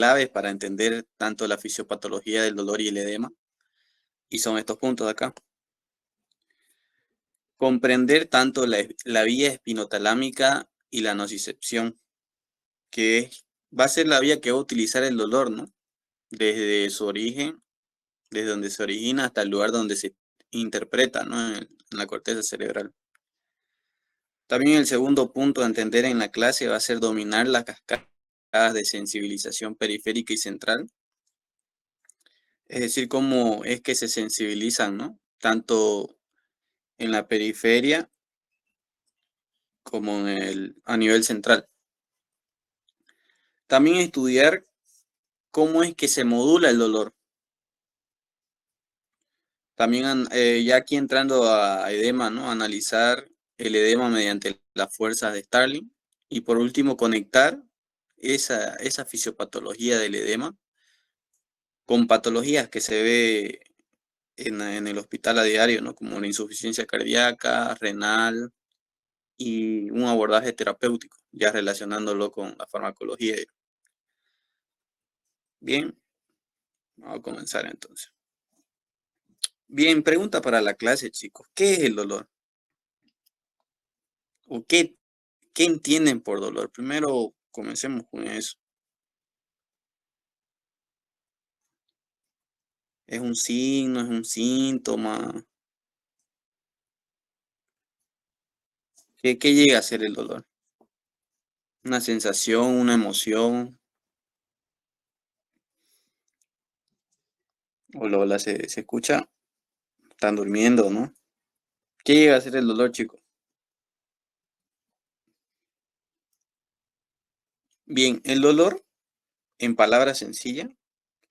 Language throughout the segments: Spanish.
claves para entender tanto la fisiopatología del dolor y el edema, y son estos puntos de acá. Comprender tanto la vía espinotalámica y la nocicepción, va a ser la vía que va a utilizar el dolor, ¿no? Desde su origen, desde donde se origina hasta el lugar donde se interpreta, ¿no? En la corteza cerebral. También el segundo punto a entender en la clase va a ser dominar las cascadas de sensibilización periférica y central. Es decir, cómo es que se sensibilizan, ¿no? Tanto en la periferia como a nivel central. También estudiar cómo es que se modula el dolor. También ya aquí entrando a edema, ¿no? Analizar el edema mediante las fuerzas de Starling. Y por último, conectar esa fisiopatología del edema con patologías que se ve en el hospital a diario, ¿no? Como la insuficiencia cardíaca, renal y un abordaje terapéutico, ya relacionándolo con la farmacología. Bien, vamos a comenzar entonces. Bien, pregunta para la clase, chicos. ¿Qué es el dolor? ¿O qué entienden por dolor? Primero comencemos con eso. ¿Es un signo? ¿Es un síntoma? ¿Qué llega a ser el dolor? ¿Una sensación, una emoción? Hola, se escucha, están durmiendo, ¿no? ¿Qué llega a ser el dolor, chicos? Bien, el dolor, en palabras sencillas,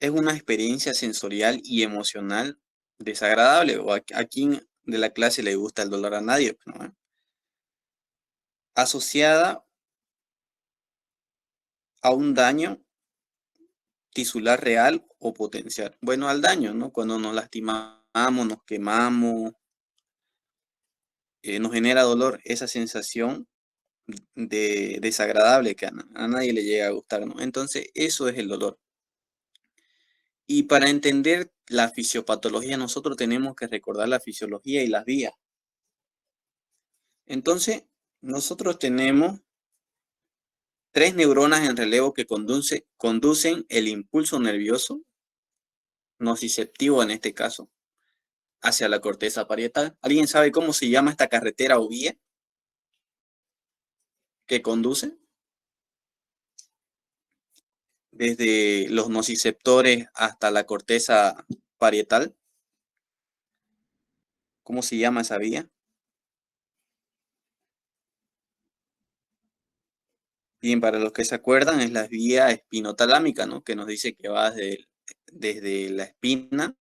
es una experiencia sensorial y emocional desagradable. O a quién de la clase le gusta el dolor, a nadie, ¿no? Asociada a un daño tisular real o potencial. Bueno, al daño, ¿no? Cuando nos lastimamos, nos quemamos, nos genera dolor, esa sensación desagradable que a nadie le llega a gustar, ¿no? Entonces, eso es el dolor. Y para entender la fisiopatología, nosotros tenemos que recordar la fisiología y las vías. Entonces, nosotros tenemos 3 neuronas en relevo que conducen el impulso nervioso, nociceptivo en este caso, hacia la corteza parietal. ¿Alguien sabe cómo se llama esta carretera o vía que conduce desde los nociceptores hasta la corteza parietal? ¿Cómo se llama esa vía? Bien, para los que se acuerdan, es la vía espinotalámica, ¿no? Que nos dice que va desde la espina,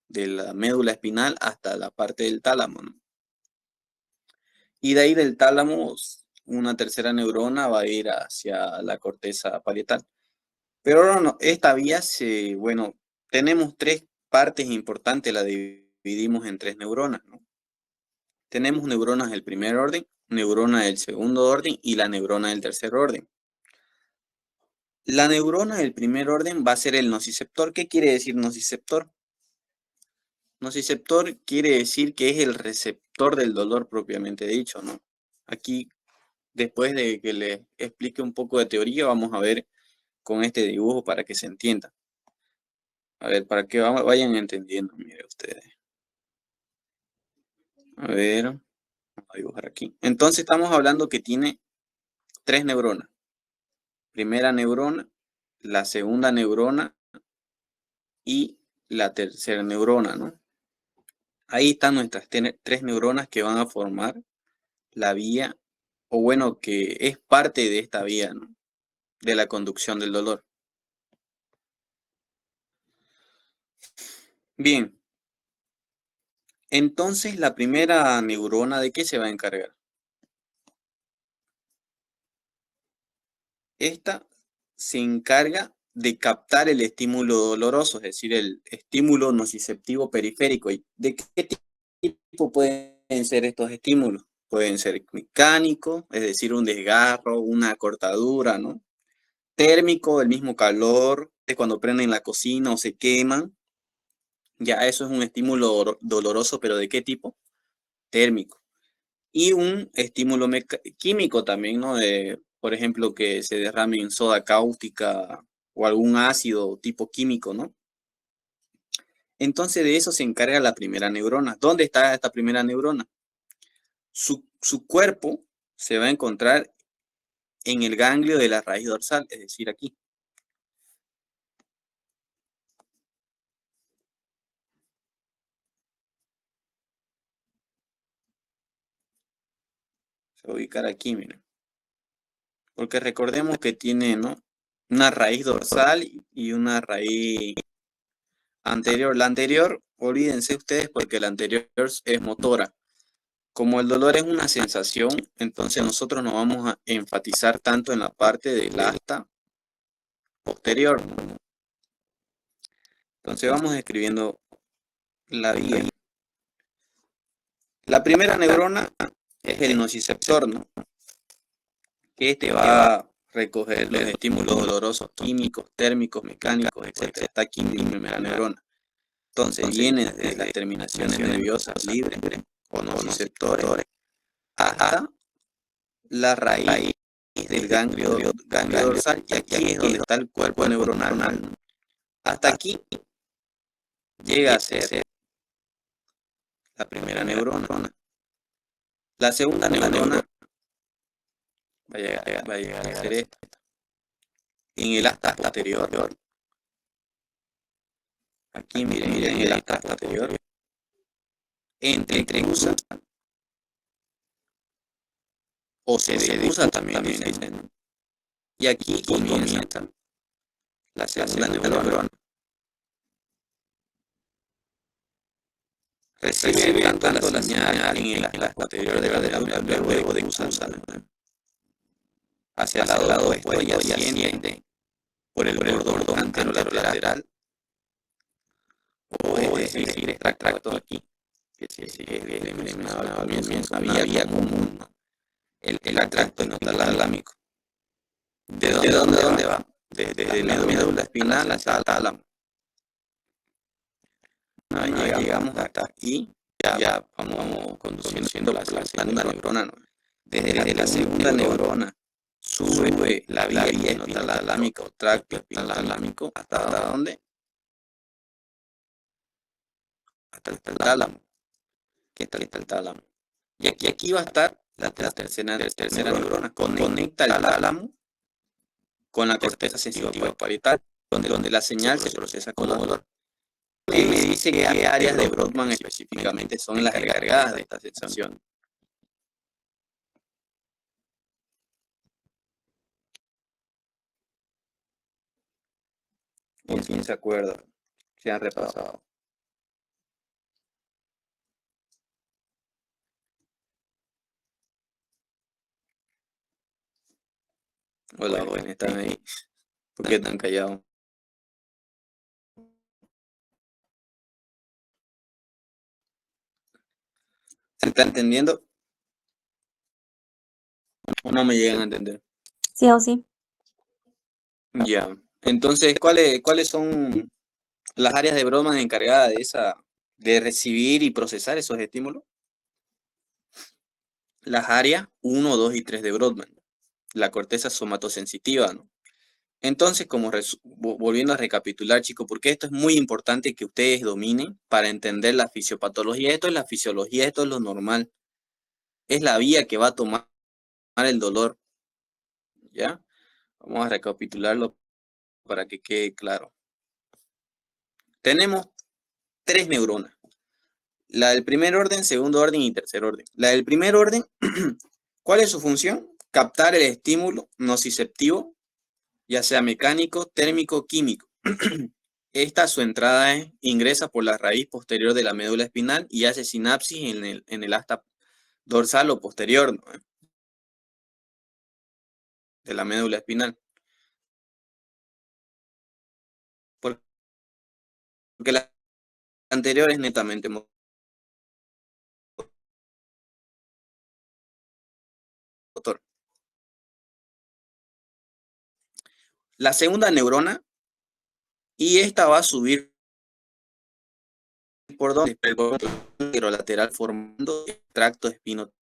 de la médula espinal, hasta la parte del tálamo, ¿no? Y de ahí del tálamo, una tercera neurona va a ir hacia la corteza parietal. Pero ahora no, esta vía bueno, tenemos 3 partes importantes, la dividimos en 3 neuronas, ¿no? Tenemos neuronas del primer orden, neurona del segundo orden y la neurona del tercer orden. La neurona del primer orden va a ser el nociceptor. ¿Qué quiere decir nociceptor? Nociceptor quiere decir que es el receptor del dolor propiamente dicho, ¿no? Aquí, después de que les explique un poco de teoría, vamos a ver con este dibujo para que se entienda. A ver, para que vayan entendiendo, mire ustedes. A ver, vamos a dibujar aquí. Entonces estamos hablando que tiene 3 neuronas. Primera neurona, la segunda neurona y la tercera neurona, ¿no? Ahí están nuestras 3 neuronas que van a formar la vía, o bueno, que es parte de esta vía, ¿no? De la conducción del dolor. Bien, entonces la primera neurona, ¿de qué se va a encargar? Esta se encarga de captar el estímulo doloroso, es decir, el estímulo nociceptivo periférico. ¿Y de qué tipo pueden ser estos estímulos? Pueden ser mecánicos, es decir, un desgarro, una cortadura, ¿no? térmico, el mismo calor, es cuando prenden la cocina o se queman. Ya eso es un estímulo doloroso, pero ¿de qué tipo? Térmico. Y un estímulo químico también, ¿no? De, por ejemplo, que se derrame en soda cáustica o algún ácido tipo químico, ¿no? Entonces de eso se encarga la primera neurona. ¿Dónde está esta primera neurona? Su cuerpo se va a encontrar en el ganglio de la raíz dorsal, es decir, aquí. Se va a ubicar aquí, miren. Porque recordemos que tiene, ¿no? Una raíz dorsal y una raíz anterior. La anterior, olvídense ustedes porque la anterior es motora. Como el dolor es una sensación, entonces nosotros nos vamos a enfatizar tanto en la parte del asta posterior. Entonces vamos describiendo la vía. La primera neurona es el nociceptor, ¿no? Que este va a recoger los estímulos dolorosos químicos, térmicos, mecánicos, etc. Está aquí en la primera neurona. Entonces viene desde las terminaciones nerviosas libres o nociceptores hasta la raíz del ganglio dorsal, y aquí es donde está el cuerpo neuronal. Hasta aquí llega a ser la primera neurona. La segunda neurona va a llegar a ser esta. En el asta posterior, aquí miren, en el asta posterior, entrecruza o se cruza también, dicen. Y aquí comienza la segunda neurona. Recibe tanto la señal en el asta posterior de la médula luego de cruzar hacia el lado opuesto y asciende por el borde anterolateral, o es decir, este tracto aquí, que le mencionaba al comienzo, una vía común, ¿no? El tracto hipotálamico. ¿De dónde va? Desde la médula espinal hasta el tálamo. Llegamos hasta aquí, ya vamos conduciendo la segunda neurona, ¿no? Desde la segunda neurona sube la vía espinotalámica o tracto espinotalámico, ¿hasta dónde? Hasta el tálamo. ¿Qué tal está el tálamo? Y aquí va a estar la tercera neurona. Conecta el tálamo con la corteza sensitiva parietal, donde la señal se procesa como dolor. Y me dice que qué áreas de Brodmann específicamente son las encargadas de esta sensación. ¿Quién se acuerda? Se han repasado. Hola, jóvenes, ¿están ahí? ¿Por qué están callados? ¿Se está entendiendo? ¿O no me llegan a entender? Sí o sí. Ya. Entonces, ¿cuáles son las áreas de Brodmann encargadas de recibir y procesar esos estímulos? Las áreas 1, 2 y 3 de Brodmann. La corteza somatosensitiva, ¿no? Entonces, volviendo a recapitular, chicos, porque esto es muy importante que ustedes dominen para entender la fisiopatología. Esto es la fisiología, esto es lo normal. Es la vía que va a tomar el dolor, ¿ya? Vamos a recapitularlo para que quede claro. Tenemos 3 neuronas. La del primer orden, segundo orden y tercer orden. La del primer orden, ¿cuál es su función? Captar el estímulo nociceptivo, ya sea mecánico, térmico, químico. Esta, su entrada ingresa por la raíz posterior de la médula espinal y hace sinapsis en el asta dorsal o posterior, ¿no? De la médula espinal. Porque la anterior es netamente motor. la segunda neurona y esta va a subir por donde el lateral formando el tracto espinotalámico.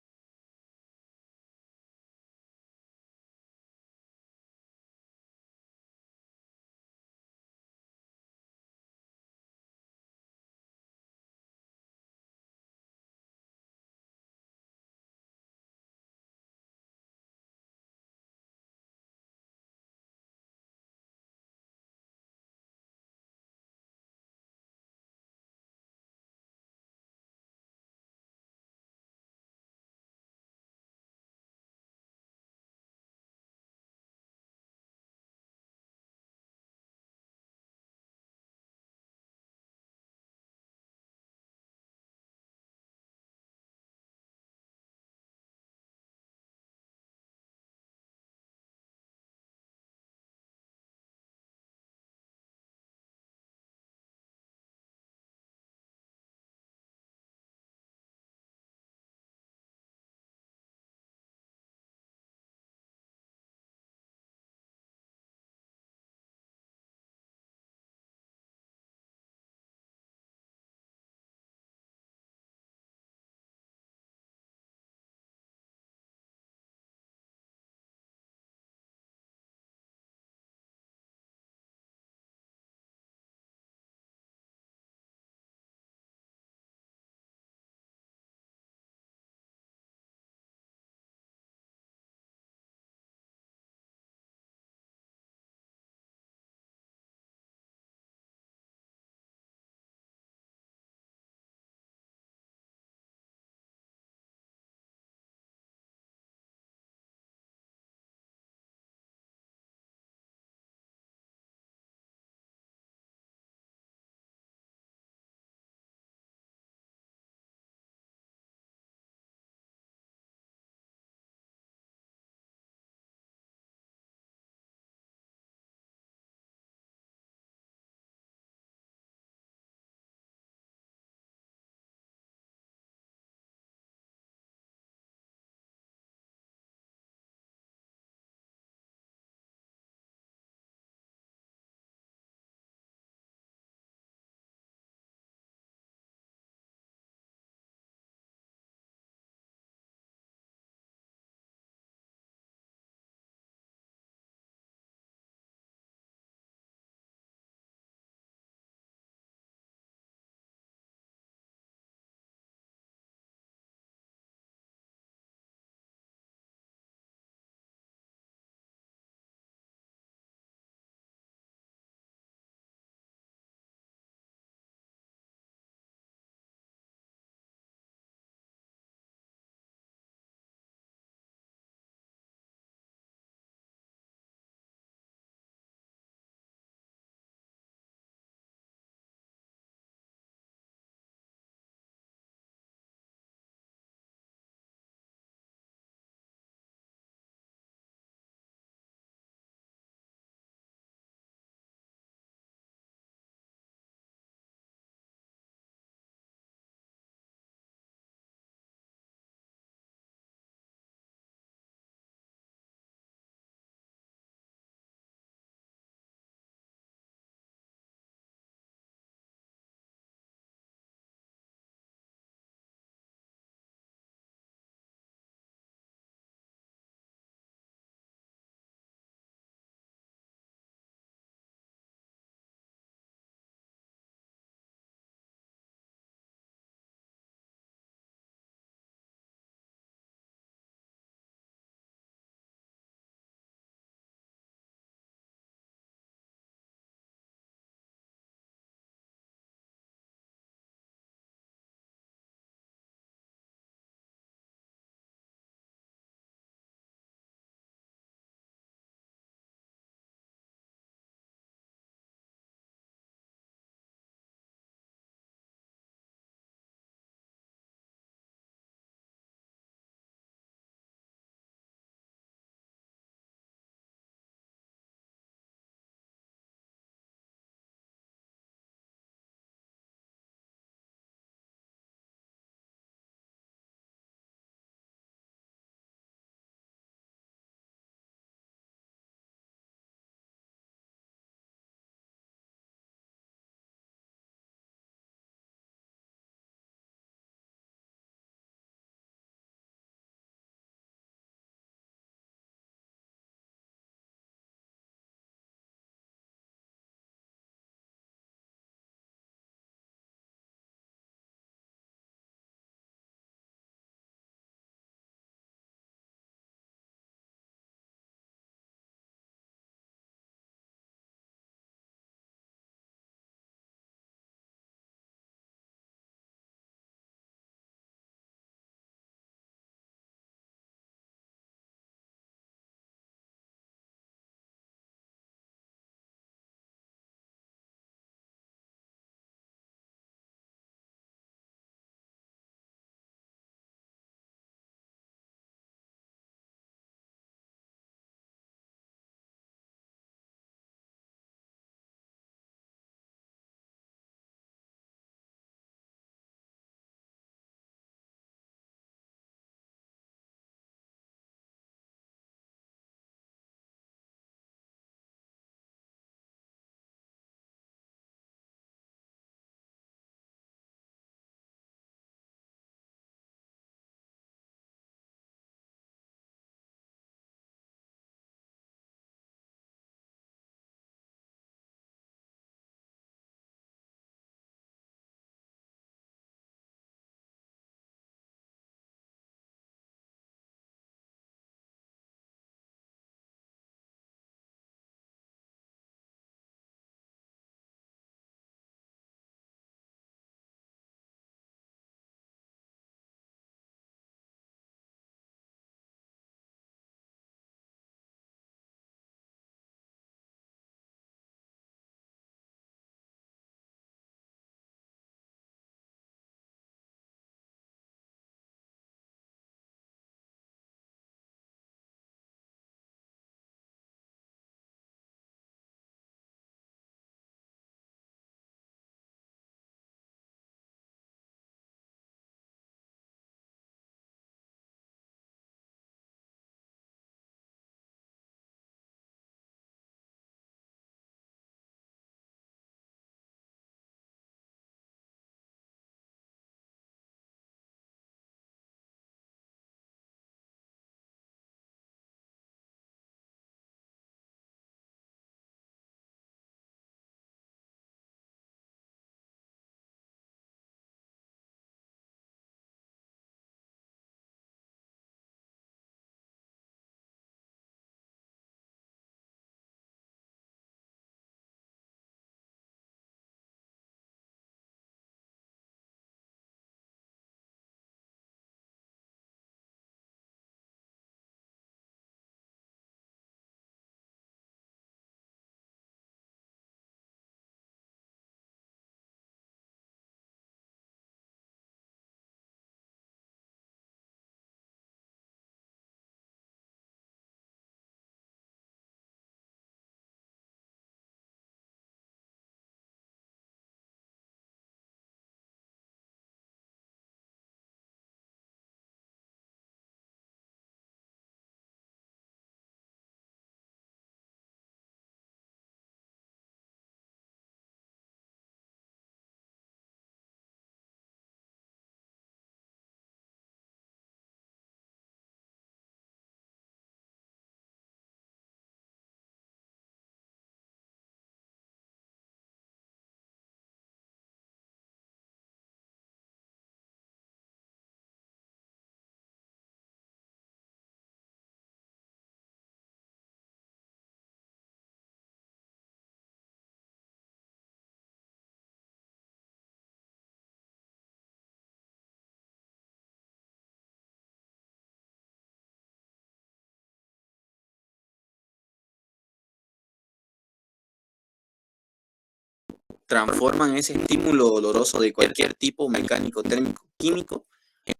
transforman ese estímulo doloroso de cualquier tipo, mecánico, térmico, químico,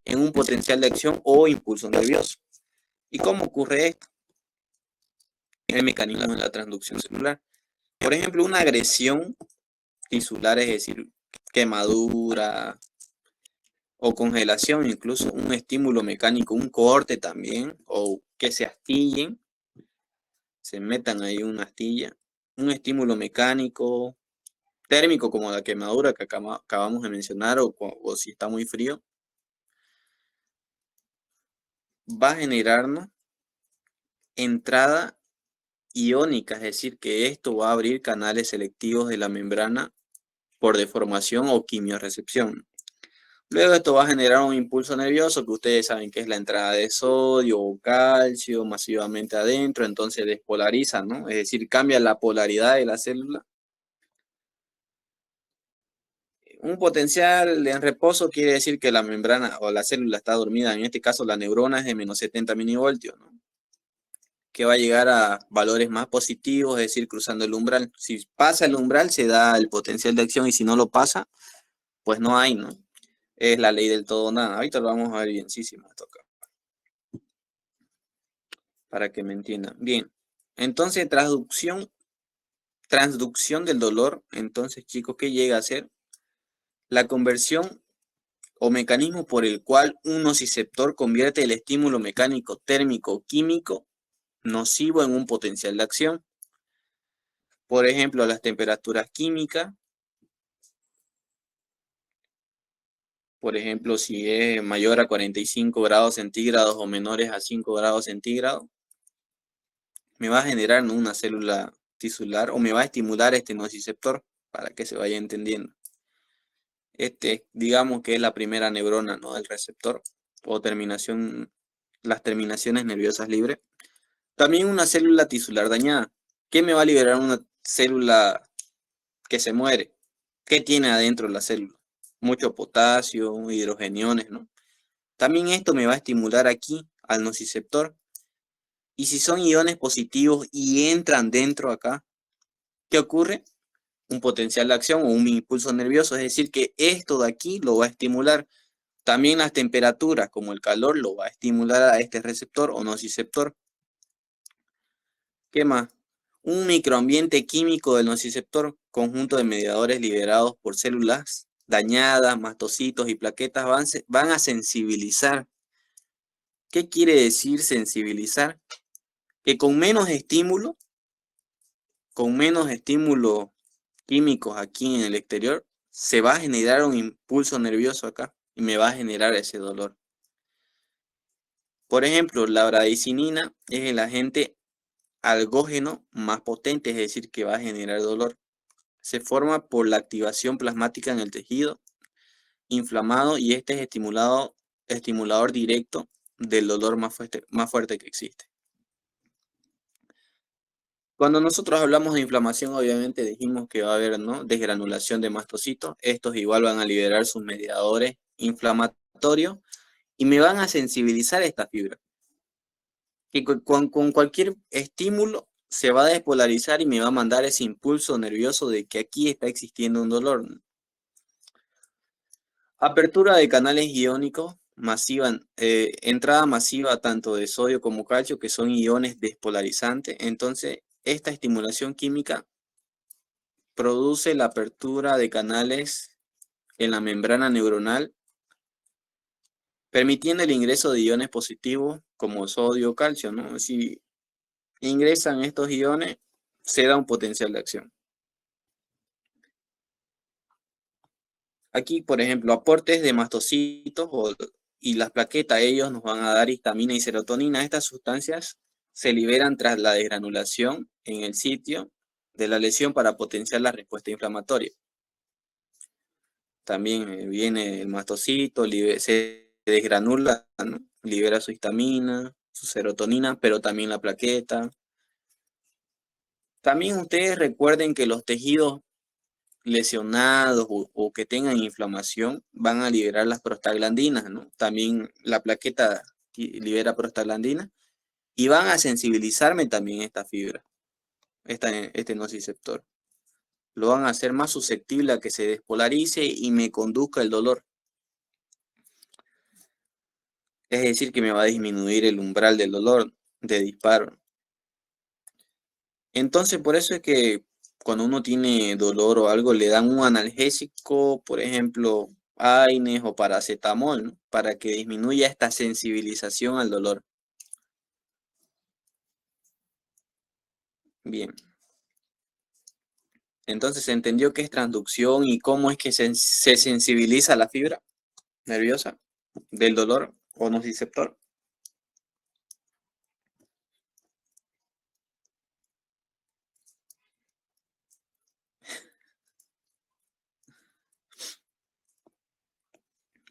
en un potencial de acción o impulso nervioso. ¿Y cómo ocurre esto? El mecanismo de la transducción celular. Por ejemplo, una agresión tisular, es decir, quemadura o congelación, incluso un estímulo mecánico, un corte también, o que se astillen, se metan ahí una astilla, un estímulo mecánico, térmico como la quemadura que acabamos de mencionar, o si está muy frío, va a generarnos entrada iónica, es decir, que esto va a abrir canales selectivos de la membrana por deformación o quimiorrecepción. Luego esto va a generar un impulso nervioso que ustedes saben que es la entrada de sodio o calcio masivamente adentro, entonces despolariza, ¿no? Es decir, cambia la polaridad de la célula. Un potencial en reposo quiere decir que la membrana o la célula está dormida, en este caso la neurona es de menos 70 milivoltios, ¿no? Que va a llegar a valores más positivos, es decir, cruzando el umbral. Si pasa el umbral se da el potencial de acción y si no lo pasa, pues no hay, ¿no? Es la ley del todo o nada. Ahorita lo vamos a ver bienísimo esto acá, para que me entiendan. Bien, entonces transducción del dolor. Entonces, chicos, ¿qué llega a ser? La conversión o mecanismo por el cual un nociceptor convierte el estímulo mecánico, térmico o químico nocivo en un potencial de acción. Por ejemplo, las temperaturas químicas. Por ejemplo, si es mayor a 45 grados centígrados o menores a 5 grados centígrados, me va a generar, ¿no?, una célula tisular o me va a estimular este nociceptor para que se vaya entendiendo. Digamos que es la primera neurona, ¿no?, del receptor o las terminaciones nerviosas libres. También una célula tisular dañada. ¿Qué me va a liberar una célula que se muere? ¿Qué tiene adentro la célula? Mucho potasio, hidrogeniones, ¿no? También esto me va a estimular aquí al nociceptor. Y si son iones positivos y entran dentro acá, ¿qué ocurre? Un potencial de acción o un impulso nervioso, es decir, que esto de aquí lo va a estimular. También las temperaturas, como el calor, lo va a estimular a este receptor o nociceptor. ¿Qué más? Un microambiente químico del nociceptor, conjunto de mediadores liberados por células dañadas, mastocitos y plaquetas, van a sensibilizar. ¿Qué quiere decir sensibilizar? Que con menos estímulos químicos aquí en el exterior, se va a generar un impulso nervioso acá y me va a generar ese dolor. Por ejemplo, la bradicinina es el agente algógeno más potente, es decir, que va a generar dolor. Se forma por la activación plasmática en el tejido inflamado y este es estimulador directo del dolor más fuerte que existe. Cuando nosotros hablamos de inflamación, obviamente dijimos que va a haber, ¿no?, desgranulación de mastocitos. Estos igual van a liberar sus mediadores inflamatorios y me van a sensibilizar esta fibra. Que con cualquier estímulo se va a despolarizar y me va a mandar ese impulso nervioso de que aquí está existiendo un dolor, ¿no? Apertura de canales iónicos masiva, entrada masiva tanto de sodio como calcio, que son iones despolarizantes. Entonces, esta estimulación química produce la apertura de canales en la membrana neuronal, permitiendo el ingreso de iones positivos como sodio o calcio, ¿no? Si ingresan estos iones, se da un potencial de acción. Aquí, por ejemplo, aportes de mastocitos y las plaquetas, ellos nos van a dar histamina y serotonina. Estas sustancias se liberan tras la desgranulación en el sitio de la lesión para potenciar la respuesta inflamatoria. También viene el mastocito, se desgranula, ¿no?, libera su histamina, su serotonina, pero también la plaqueta. También ustedes recuerden que los tejidos lesionados o que tengan inflamación van a liberar las prostaglandinas, ¿no? También la plaqueta libera prostaglandinas y van a sensibilizarme también esta fibra, este nociceptor. lo van a hacer más susceptible a que se despolarice y me conduzca el dolor. Es decir, que me va a disminuir el umbral del dolor de disparo. Entonces, por eso es que cuando uno tiene dolor o algo, le dan un analgésico, por ejemplo, Aines o paracetamol, ¿no? Para que disminuya esta sensibilización al dolor. Bien. Entonces, ¿se entendió qué es transducción y cómo es que se sensibiliza la fibra nerviosa del dolor o nociceptor?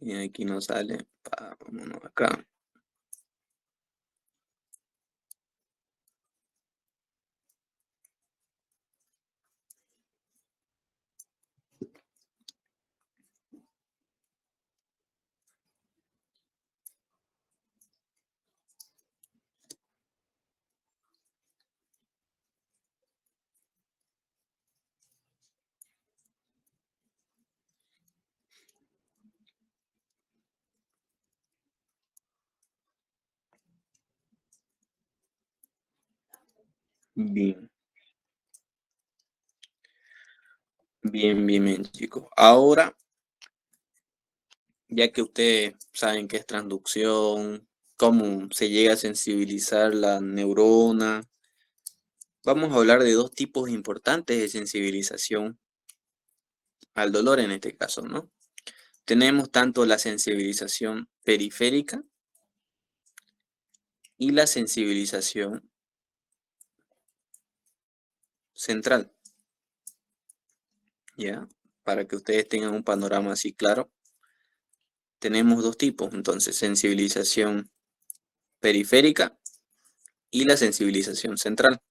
Y aquí nos sale, vámonos acá. Bien, bien, chicos. Ahora, ya que ustedes saben qué es transducción, cómo se llega a sensibilizar la neurona, vamos a hablar de dos tipos importantes de sensibilización al dolor en este caso, ¿no? Tenemos tanto la sensibilización periférica y la sensibilización central, ¿ya? Para que ustedes tengan un panorama así claro. Tenemos dos tipos, entonces, sensibilización periférica y la sensibilización central.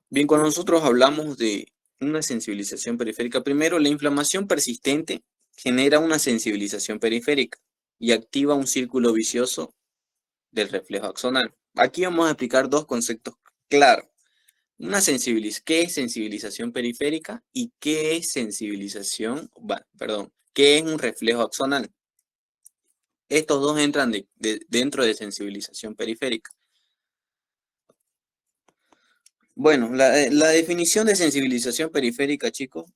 Bien, cuando nosotros hablamos de una sensibilización periférica, primero la inflamación persistente genera una sensibilización periférica y activa un círculo vicioso del reflejo axonal. Aquí vamos a explicar dos conceptos claros. ¿Qué es sensibilización periférica y qué es qué es un reflejo axonal? Estos dos entran dentro de sensibilización periférica. Bueno, la definición de sensibilización periférica, chicos,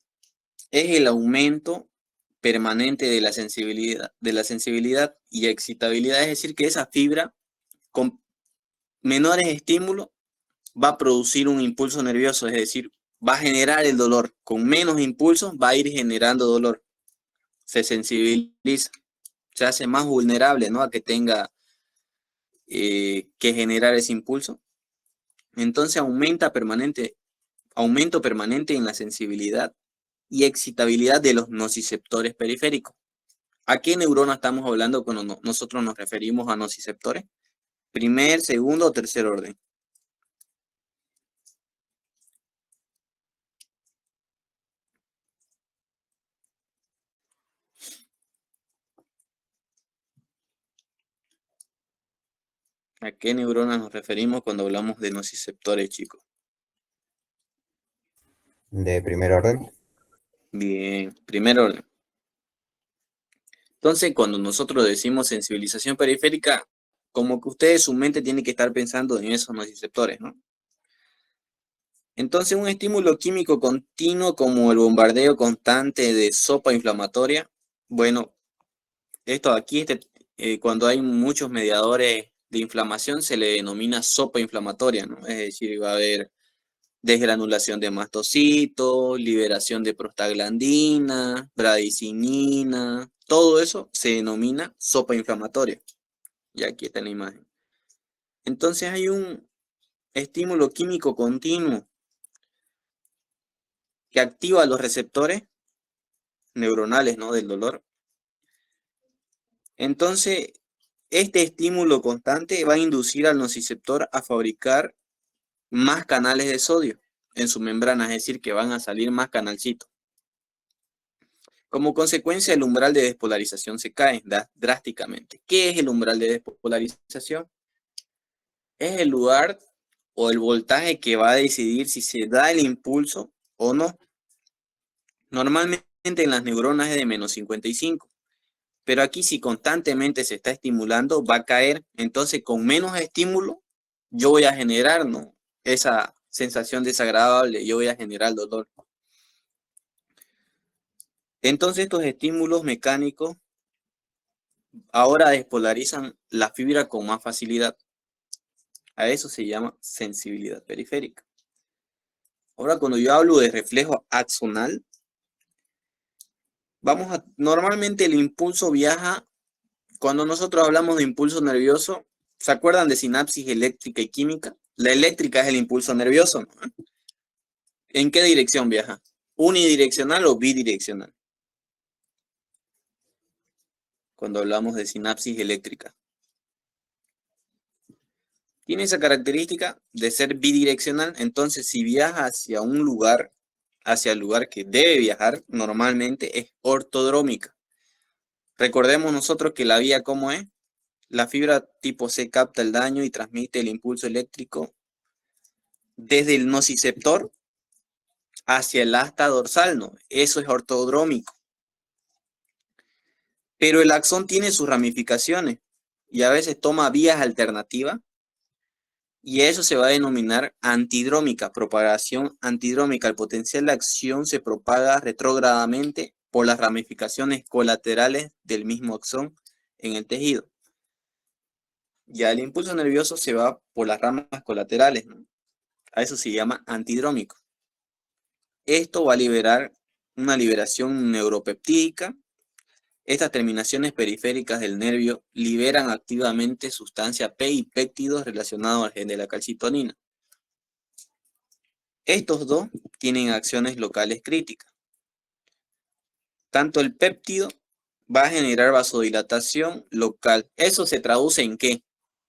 es el aumento permanente de la sensibilidad y excitabilidad, es decir, que esa fibra con menores estímulos va a producir un impulso nervioso, es decir, va a generar el dolor. Con menos impulsos va a ir generando dolor. Se sensibiliza, se hace más vulnerable, ¿no? A que tenga que generar ese impulso. Entonces aumento permanente en la sensibilidad y excitabilidad de los nociceptores periféricos. ¿A qué neurona estamos hablando cuando nosotros nos referimos a nociceptores? ¿Primer, segundo o tercer orden? ¿A qué neurona nos referimos cuando hablamos de nociceptores, chicos? De primer orden. Bien, primer orden. Entonces, cuando nosotros decimos sensibilización periférica, como que ustedes, su mente tiene que estar pensando en esos nociceptores, ¿no? Entonces, un estímulo químico continuo como el bombardeo constante de sopa inflamatoria, bueno, esto aquí, cuando hay muchos mediadores de inflamación, se le denomina sopa inflamatoria, ¿no? Es decir, va a haber desgranulación de mastocitos, liberación de prostaglandina, bradicinina, todo eso se denomina sopa inflamatoria. Y aquí está la imagen. Entonces hay un estímulo químico continuo que activa los receptores neuronales, ¿no? Del dolor. Entonces, este estímulo constante va a inducir al nociceptor a fabricar más canales de sodio en su membrana, es decir, que van a salir más canalcitos. Como consecuencia, el umbral de despolarización se cae drásticamente. ¿Qué es el umbral de despolarización? Es el lugar o el voltaje que va a decidir si se da el impulso o no. Normalmente en las neuronas es de menos 55, pero aquí si constantemente se está estimulando va a caer. Entonces con menos estímulo yo voy a generar, ¿no?, esa sensación desagradable, yo voy a generar dolor. Entonces estos estímulos mecánicos ahora despolarizan la fibra con más facilidad. A eso se llama sensibilidad periférica. Ahora, cuando yo hablo de reflejo axonal, normalmente el impulso viaja, cuando nosotros hablamos de impulso nervioso, ¿se acuerdan de sinapsis eléctrica y química? La eléctrica es el impulso nervioso, ¿no? ¿En qué dirección viaja? ¿Unidireccional o bidireccional? Cuando hablamos de sinapsis eléctrica. Tiene esa característica de ser bidireccional, entonces si viaja hacia un lugar, hacia el lugar que debe viajar, normalmente es ortodrómica. Recordemos nosotros que la vía, ¿cómo es? La fibra tipo C capta el daño y transmite el impulso eléctrico desde el nociceptor hacia el asta dorsal, ¿no? Eso es ortodrómico. Pero el axón tiene sus ramificaciones y a veces toma vías alternativas, y eso se va a denominar antidrómica, propagación antidrómica. El potencial de acción se propaga retrógradamente por las ramificaciones colaterales del mismo axón en el tejido. Ya el impulso nervioso se va por las ramas colaterales, ¿no? A eso se llama antidrómico. Esto va a liberar una liberación neuropeptídica. Estas terminaciones periféricas del nervio liberan activamente sustancia P y péptidos relacionados al gen de la calcitonina. Estos dos tienen acciones locales críticas. Tanto el péptido va a generar vasodilatación local. ¿Eso se traduce en qué?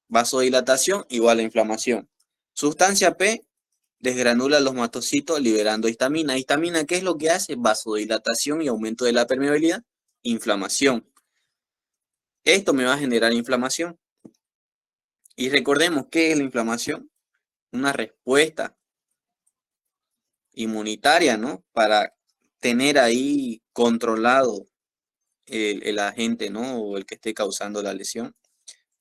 Vasodilatación igual a inflamación. Sustancia P desgranula los mastocitos liberando histamina. ¿Histamina qué es lo que hace? Vasodilatación y aumento de la permeabilidad. Inflamación. Esto me va a generar inflamación. Y recordemos, ¿qué es la inflamación? Una respuesta inmunitaria, ¿no? Para tener ahí controlado el agente, ¿no? O el que esté causando la lesión.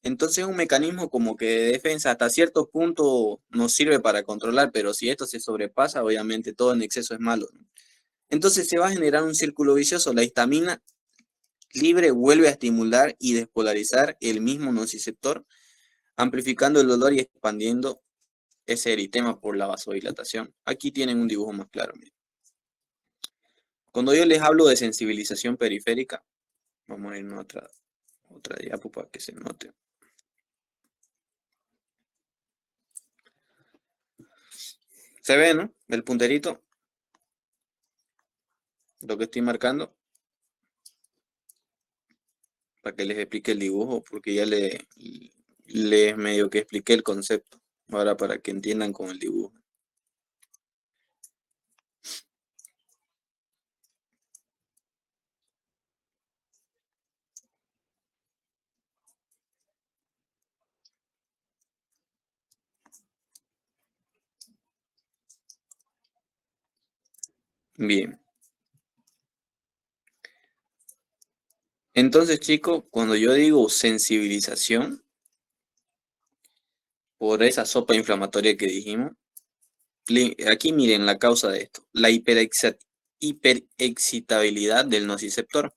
Entonces es un mecanismo como que de defensa hasta cierto punto nos sirve para controlar, pero si esto se sobrepasa, obviamente todo en exceso es malo, ¿no? Entonces se va a generar un círculo vicioso. La histamina libre vuelve a estimular y despolarizar el mismo nociceptor, amplificando el dolor y expandiendo ese eritema por la vasodilatación. Aquí tienen un dibujo más claro. Miren. Cuando yo les hablo de sensibilización periférica, vamos a ir a otra diapo para que se note. Se ve, ¿no? El punterito. Lo que estoy marcando. Para que les explique el dibujo, porque ya les medio que expliqué el concepto. Ahora para que entiendan con el dibujo. Bien. Entonces, chicos, cuando yo digo sensibilización, por esa sopa inflamatoria que dijimos, aquí miren la causa de esto, la hiperexcitabilidad del nociceptor.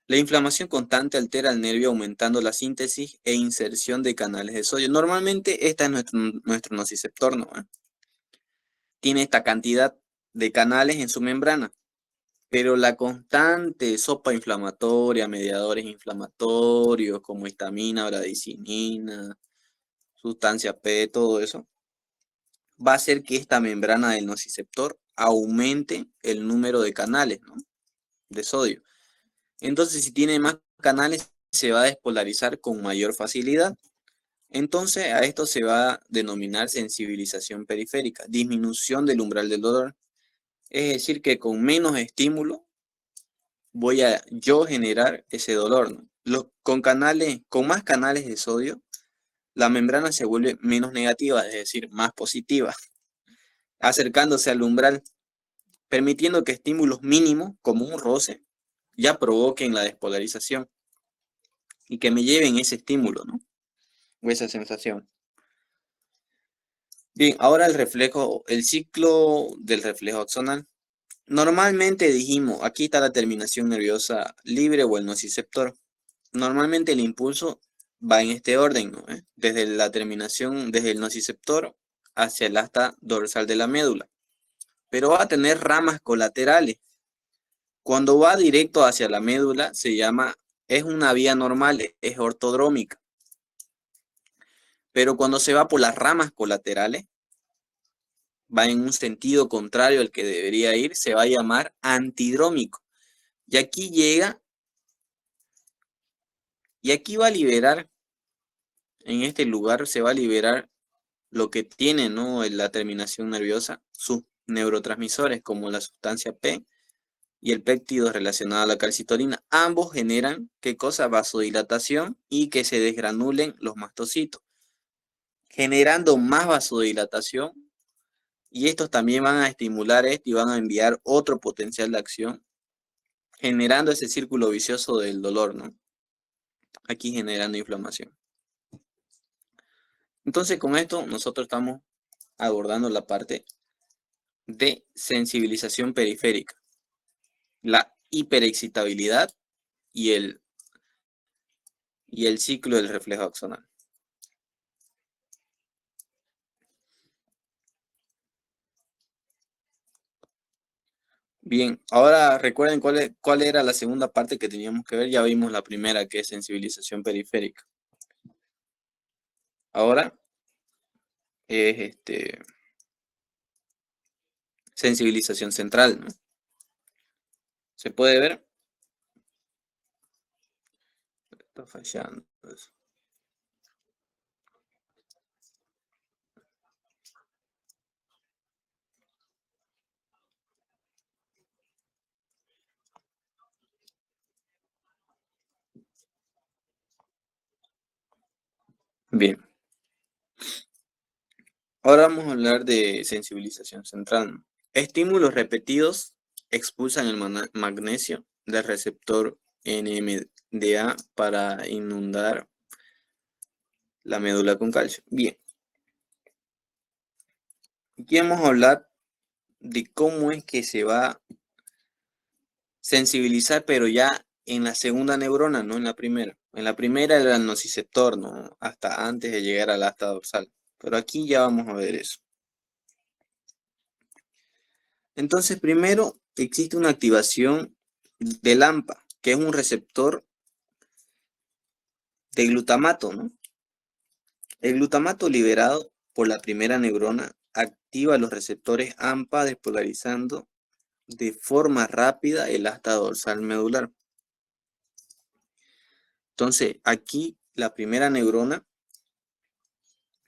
La inflamación constante altera el nervio aumentando la síntesis e inserción de canales de sodio. Normalmente esta es nuestro nociceptor, ¿no? Tiene esta cantidad de canales en su membrana, pero la constante sopa inflamatoria, mediadores inflamatorios como histamina, bradicinina, sustancia P, todo eso, va a hacer que esta membrana del nociceptor aumente el número de canales, ¿no?, de sodio. Entonces, si tiene más canales, se va a despolarizar con mayor facilidad. Entonces, a esto se va a denominar sensibilización periférica, disminución del umbral del dolor. Es decir, que con menos estímulo voy a yo generar ese dolor, ¿no? Con más canales de sodio, la membrana se vuelve menos negativa, es decir, más positiva, acercándose al umbral, permitiendo que estímulos mínimos, como un roce, ya provoquen la despolarización y que me lleven ese estímulo, ¿no? O esa sensación. Bien, ahora el ciclo del reflejo axonal. Normalmente dijimos, aquí está la terminación nerviosa libre o el nociceptor. Normalmente el impulso va en este orden, ¿no? Desde la terminación, desde el nociceptor hacia el asta dorsal de la médula. Pero va a tener ramas colaterales. Cuando va directo hacia la médula, es una vía normal, es ortodrómica. Pero cuando se va por las ramas colaterales, va en un sentido contrario al que debería ir, se va a llamar antidrómico. Y aquí llega, y aquí va a liberar, en este lugar se va a liberar lo que tiene, ¿no?, en la terminación nerviosa, sus neurotransmisores como la sustancia P y el péptido relacionado a la calcitonina. Ambos generan, ¿qué cosa? Vasodilatación y que se desgranulen los mastocitos, generando más vasodilatación, y estos también van a estimular esto y van a enviar otro potencial de acción, generando ese círculo vicioso del dolor, ¿no? Aquí generando inflamación. Entonces, con esto nosotros estamos abordando la parte de sensibilización periférica, la hiperexcitabilidad y el ciclo del reflejo axonal. Bien, ahora recuerden cuál era la segunda parte que teníamos que ver. Ya vimos la primera, que es sensibilización periférica. Ahora es sensibilización central, ¿no? ¿Se puede ver? Está fallando. Bien. Ahora vamos a hablar de sensibilización central, ¿no? Estímulos repetidos expulsan el magnesio del receptor NMDA para inundar la médula con calcio. Bien. Aquí vamos a hablar de cómo es que se va a sensibilizar, pero ya en la segunda neurona, no en la primera. En la primera era el nociceptor, ¿no? Hasta antes de llegar al asta dorsal. Pero aquí ya vamos a ver eso. Entonces, primero existe una activación del AMPA, que es un receptor de glutamato, ¿no? El glutamato liberado por la primera neurona activa los receptores AMPA despolarizando de forma rápida el asta dorsal medular. Entonces, aquí la primera neurona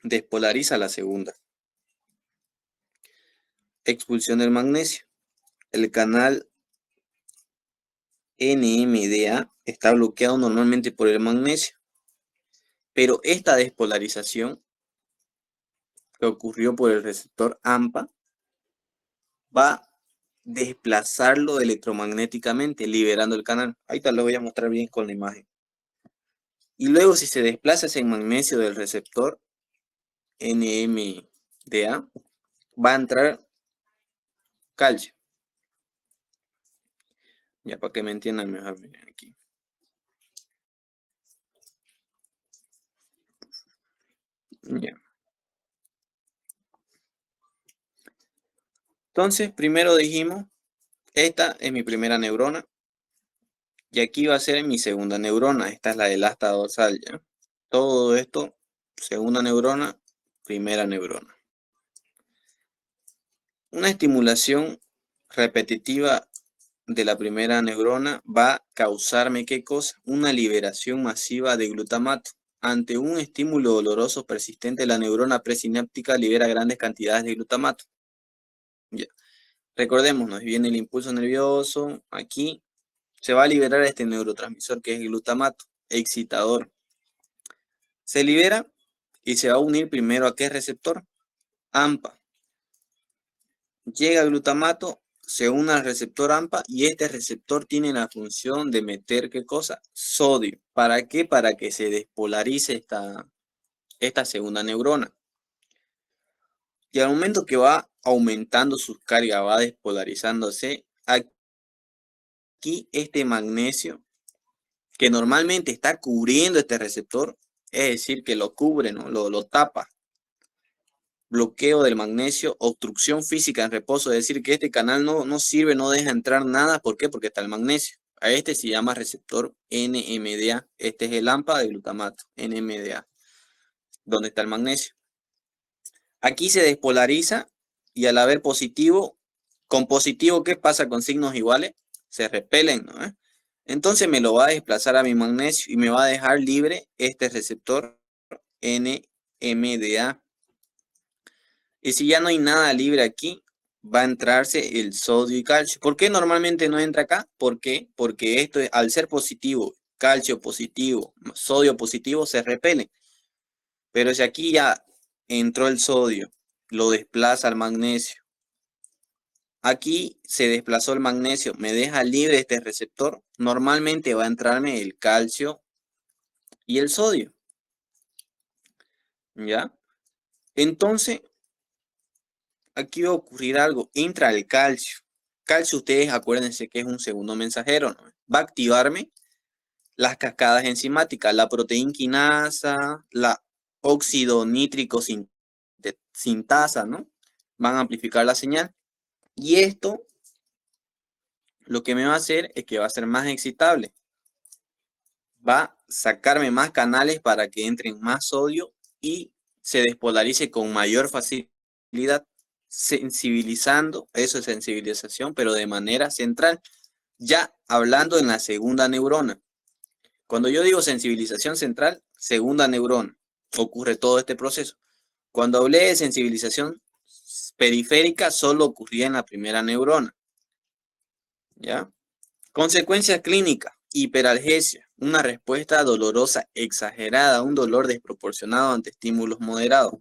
despolariza la segunda. Expulsión del magnesio. El canal NMDA está bloqueado normalmente por el magnesio, pero esta despolarización que ocurrió por el receptor AMPA va a desplazarlo electromagnéticamente, liberando el canal. Ahí te lo voy a mostrar bien con la imagen. Y luego, si se desplaza ese magnesio del receptor NMDA, va a entrar calcio. Ya para que me entiendan mejor, miren aquí. Ya. Entonces, primero dijimos, esta es mi primera neurona. Y aquí va a ser mi segunda neurona. Esta es la del asta dorsal, ¿ya? Todo esto, segunda neurona, primera neurona. Una estimulación repetitiva de la primera neurona va a causarme, ¿qué cosa? Una liberación masiva de glutamato. Ante un estímulo doloroso persistente, la neurona presináptica libera grandes cantidades de glutamato. Ya. Recordémonos, viene el impulso nervioso, aquí se va a liberar este neurotransmisor que es el glutamato, excitador. Se libera y se va a unir primero a ¿qué receptor? AMPA. Llega el glutamato, se une al receptor AMPA y este receptor tiene la función de meter ¿qué cosa? Sodio. ¿Para qué? Para que se despolarice esta segunda neurona. Y al momento que va aumentando sus cargas, va despolarizándose, aquí este magnesio, que normalmente está cubriendo este receptor, es decir, que lo cubre, ¿no? Lo tapa. Bloqueo del magnesio, obstrucción física en reposo, es decir, que este canal no sirve, no deja entrar nada. ¿Por qué? Porque está el magnesio. A este se llama receptor NMDA. Este es el AMPA de glutamato, NMDA, donde está el magnesio. Aquí se despolariza y al haber positivo, con positivo, ¿qué pasa con signos iguales? Se repelen, ¿no? Entonces me lo va a desplazar a mi magnesio y me va a dejar libre este receptor NMDA. Y si ya no hay nada libre aquí, va a entrarse el sodio y calcio. ¿Por qué normalmente no entra acá? ¿Por qué? Porque esto, al ser positivo, calcio positivo, sodio positivo, se repelen. Pero si aquí ya entró el sodio, lo desplaza al magnesio. Aquí se desplazó el magnesio, me deja libre este receptor. Normalmente va a entrarme el calcio y el sodio. ¿Ya? Entonces, aquí va a ocurrir algo. Entra el calcio. Calcio, ustedes acuérdense que es un segundo mensajero, ¿no? Va a activarme las cascadas enzimáticas, la proteína quinasa, la óxido nítrico sintasa, ¿no? Van a amplificar la señal. Y esto lo que me va a hacer es que va a ser más excitable. Va a sacarme más canales para que entren más sodio y se despolarice con mayor facilidad, sensibilizando, eso es sensibilización, pero de manera central. Ya hablando en la segunda neurona. Cuando yo digo sensibilización central, segunda neurona, ocurre todo este proceso. Cuando hablé de sensibilización periférica, solo ocurría en la primera neurona. ¿Ya? Consecuencia clínica, hiperalgesia, una respuesta dolorosa exagerada, un dolor desproporcionado ante estímulos moderados.